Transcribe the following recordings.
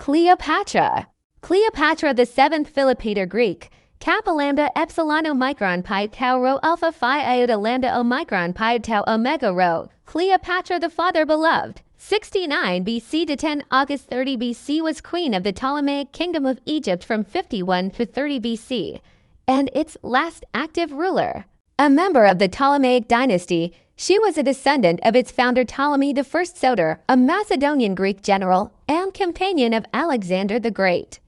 Cleopatra. Cleopatra, the seventh Philippider Greek, Kappa Lambda Epsilon Omicron Pi Tau Rho Alpha Phi Iota Lambda Omicron Pi Tau Omega Rho. Cleopatra the Father Beloved. 69 BC to 10 August 30 BC was queen of the Ptolemaic Kingdom of Egypt from 51 to 30 BC, and its last active ruler. A member of the Ptolemaic dynasty, she was a descendant of its founder Ptolemy I Soter, a Macedonian Greek general and companion of Alexander the Great.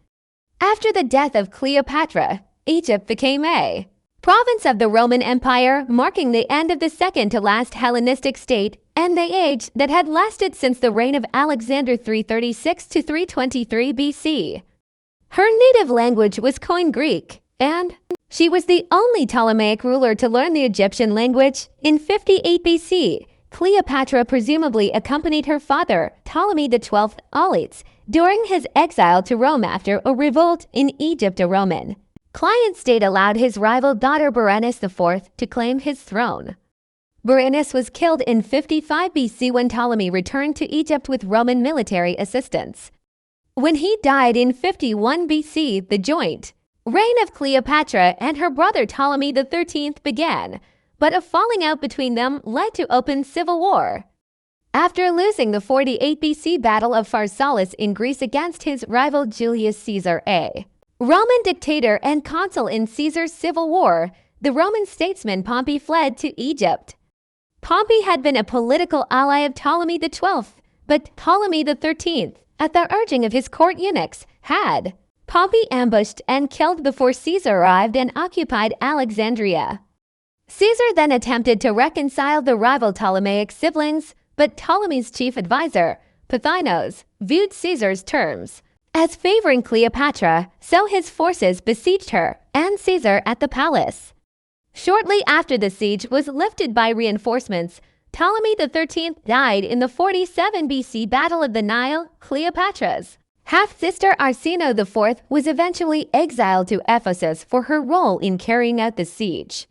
After the death of Cleopatra, Egypt became a province of the Roman Empire, marking the end of the second to last Hellenistic state and the age that had lasted since the reign of Alexander 336 to 323 BC. Her native language was Koine Greek, and she was the only Ptolemaic ruler to learn the Egyptian language. In 58 BC, Cleopatra presumably accompanied her father, Ptolemy XII Auletes, during his exile to Rome after a revolt in Egypt. A Roman client state allowed his rival daughter Berenice IV to claim his throne. Berenice was killed in 55 BC when Ptolemy returned to Egypt with Roman military assistance. When he died in 51 BC, the joint reign of Cleopatra and her brother Ptolemy XIII began, but a falling out between them led to open civil war. After losing the 48 BC Battle of Pharsalus in Greece against his rival Julius Caesar, a Roman dictator and consul in Caesar's civil war, the Roman statesman Pompey fled to Egypt. Pompey had been a political ally of Ptolemy XII, but Ptolemy XIII, at the urging of his court eunuchs, had Pompey ambushed and killed before Caesar arrived and occupied Alexandria. Caesar then attempted to reconcile the rival Ptolemaic siblings, but Ptolemy's chief advisor, Pothinos, viewed Caesar's terms as favoring Cleopatra, so his forces besieged her and Caesar at the palace. Shortly after the siege was lifted by reinforcements, Ptolemy XIII died in the 47 BC Battle of the Nile. Cleopatra's half-sister Arsinoe IV was eventually exiled to Ephesus for her role in carrying out the siege.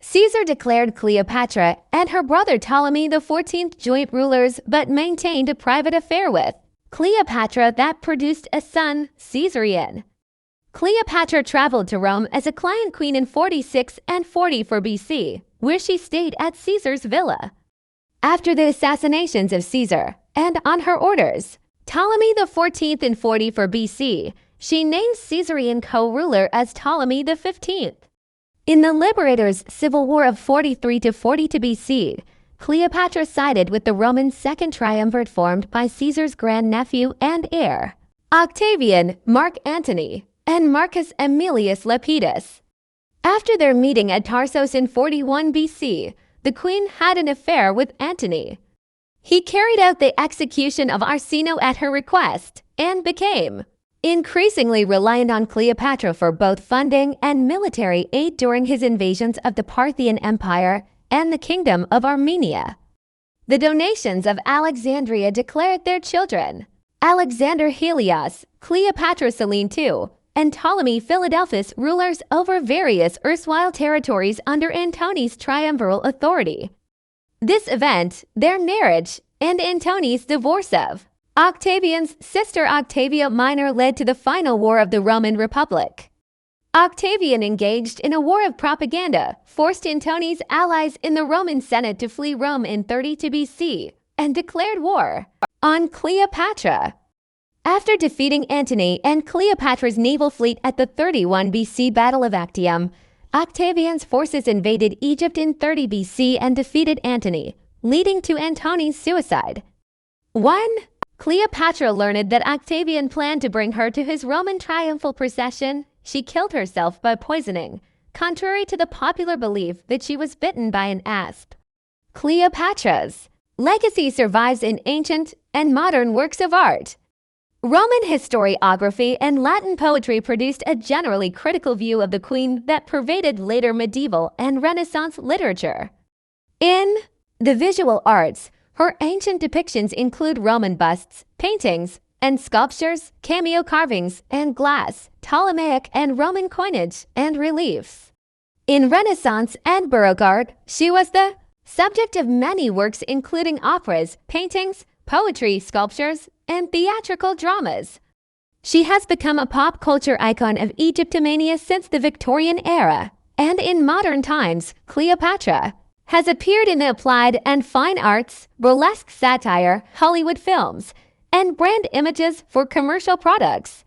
Caesar declared Cleopatra and her brother Ptolemy XIV joint rulers, but maintained a private affair with Cleopatra that produced a son, Caesarion. Cleopatra traveled to Rome as a client queen in 46 and 44 BC, where she stayed at Caesar's villa. After the assassinations of Caesar, and on her orders, Ptolemy XIV in 44 BC, she named Caesarion co-ruler as Ptolemy XV. In the Liberators' Civil War of 43 to 42 BC, Cleopatra sided with the Roman Second Triumvirate formed by Caesar's grandnephew and heir, Octavian, Mark Antony, and Marcus Aemilius Lepidus. After their meeting at Tarsus in 41 BC, the queen had an affair with Antony. He carried out the execution of Arsinoe at her request and became increasingly reliant on Cleopatra for both funding and military aid during his invasions of the Parthian Empire and the Kingdom of Armenia. The donations of Alexandria declared their children, Alexander Helios, Cleopatra Selene II, and Ptolemy Philadelphus rulers over various erstwhile territories under Antony's triumviral authority. This event, their marriage, and Antony's divorce of Octavian's sister Octavia Minor led to the final war of the Roman Republic. Octavian engaged in a war of propaganda, forced Antony's allies in the Roman Senate to flee Rome in 32 BC, and declared war on Cleopatra. After defeating Antony and Cleopatra's naval fleet at the 31 BC Battle of Actium, Octavian's forces invaded Egypt in 30 BC and defeated Antony, leading to Antony's suicide. 1. Cleopatra learned that Octavian planned to bring her to his Roman triumphal procession. She killed herself by poisoning, contrary to the popular belief that she was bitten by an asp. Cleopatra's legacy survives in ancient and modern works of art. Roman historiography and Latin poetry produced a generally critical view of the queen that pervaded later medieval and Renaissance literature. In the visual arts, her ancient depictions include Roman busts, paintings, and sculptures, cameo carvings, and glass, Ptolemaic and Roman coinage, and reliefs. In Renaissance and Baroque art, she was the subject of many works including operas, paintings, poetry, sculptures, and theatrical dramas. She has become a pop culture icon of Egyptomania since the Victorian era, and in modern times, Cleopatra has appeared in the applied and fine arts, burlesque satire, Hollywood films, and brand images for commercial products.